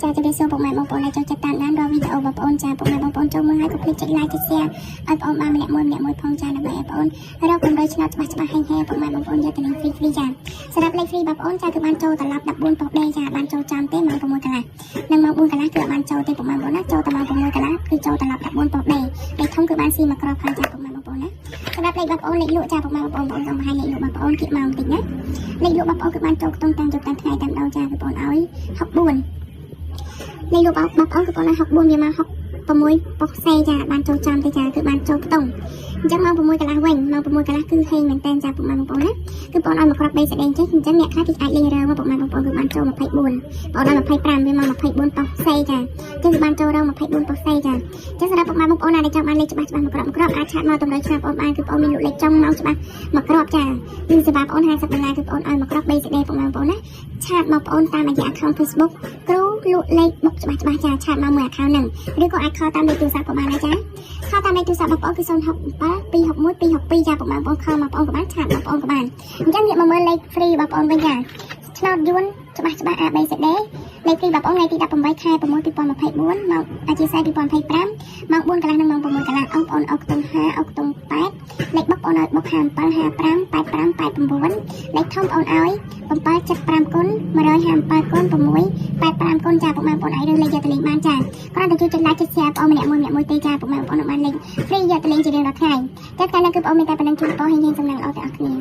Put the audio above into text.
ចាជំរាបសួរពុកម៉ែបងប្អូនដែលចូលចិត្តតាមដានរាល់វីដេអូបងប្អូនចាពុកម៉ែបងប្អូនចូលមើលហើយកុំភ្លេចចុច like ចុច share ឲ្យបងប្អូនបានម្នាក់មួយផងចាដើម្បីឲ្យបងប្អូនរកកម្រិតឆ្នោតច្បាស់ហេងហេពុកម៉ែបងប្អូនយកទៅលេង free ចាសម្រាប់លេខ free បងប្អូនចាគឺបានចូលត្រឡប់14ប៉ុស្តិ៍ដេចាបានចូលចាំទេម៉ោង6កន្លះនិងម៉ោង4កន្លះគឺអត់បានចូលទេពុកម៉ែបងប្អូនណាចូលតែម៉ោង6កន្លះគឺចូលត្រឡប់14ប៉ុស្តិ៍ដេលេខធំគឺបានស៊ីមកក្របហើយចាពុកម៉ែបងប្អូនណាសម្រាប់លេខបងប្អូនលេខលក់ចាពុកម៉ែបងប្អូនសូមបង្ហាញលេខលក់បងប្អូនគៀកម៉ោងបន្តិចណាលេខលក់បងប្អូនគឺបានចូលខ្ទង់តាំងយប់តាំងថ្ងៃតាំងដងចាគឺបងប្អូនឲ្យ64លេខលក់បងប្អូនគឺបងប្អូនឲ្យ64វាមក6ប៉ុស្តិ៍ចាបានចូលចាំទេចាគឺបានចូលខ្ទង់អញ្ចឹងម៉ោង6កន្លះវិញម៉ោង6កន្លះគឺហេងមែនតើចាពុកម៉ែបងប្អូនណាគឺបងឲ្យមកក្របដីស្ដែងចេះអញ្ចឹងអ្នកខ្លះគេអាចលេងរើមកពុកម៉ែបងប្អូនគឺបានចូល24បងឲ្យ25វាមក24ប៉ុស្តិ៍ចាគឺបានចូលរើ24ប៉ុស្តិ៍ចាអញ្ចឹងសម្រាប់ពុកម៉ែបងប្អូនណាដែលចង់បានលេខច្បាស់មកក្របអាចឆាតមកតម្រូវឆ្នាំបងបានគឺបងមានលក់លេខចំមកច្បាស់មកក្របចាគឺសម្រាប់បង50ដុល្លារគឺបងឲ្យមកក្របដីស្ដែងពុកម៉ែបងប្អូនណាឆាតមកបងតាមរយៈ account Facebook គ្រូលក់លេខបុកច្បាស់ចាឆាតមកមួយ account ហ្នឹងឬក៏អាចខលតាមលេខទូរស័ព្ទក៏បានដែរចាខលតាមលេខទូរស័ព្ទបងប្អូនគឺ067 261 262ចាពុកម៉ែបងប្អូនខលមកបងប្អូនក៏បានឆាតមកបងប្អូនក៏បានអញ្ចឹងងាកមកមើលលេខ free បងប្អូនវិញចាឆ្នោតយួនច្បាស់ ABCD លេខ free បងប្អូនថ្ងៃទី18ខែ6 2024មកអាជាខ្សែ2025ម៉ោង4កន្លះនិងម៉ោង6កន្លះបងប្អូនអុកខ្ទង់5អុកខ្ទង់8លេខបុកបងប្អូនឲ្យបុក57 55 85 89លេខធំបងប្អូនឲ្យ775គុណ157គុណ6 85គុណចាពុកម៉ែបងប្អូនអាចរើសលេខយកទៅលេងបានចាគ្រាន់តែជួយចុច like ចុច share បងប្អូនម្នាក់មួយទេចាពុកម៉ែបងប្អូនបានលេខ free យកទៅលេងជារៀងរាល់ថ្ងៃតែថ្ងៃនេះគឺបងប្អូនមានតែប៉ុណ្្នឹងជូនបងឲ្យយើងសំណាងល្អទាំងអស់គ្នា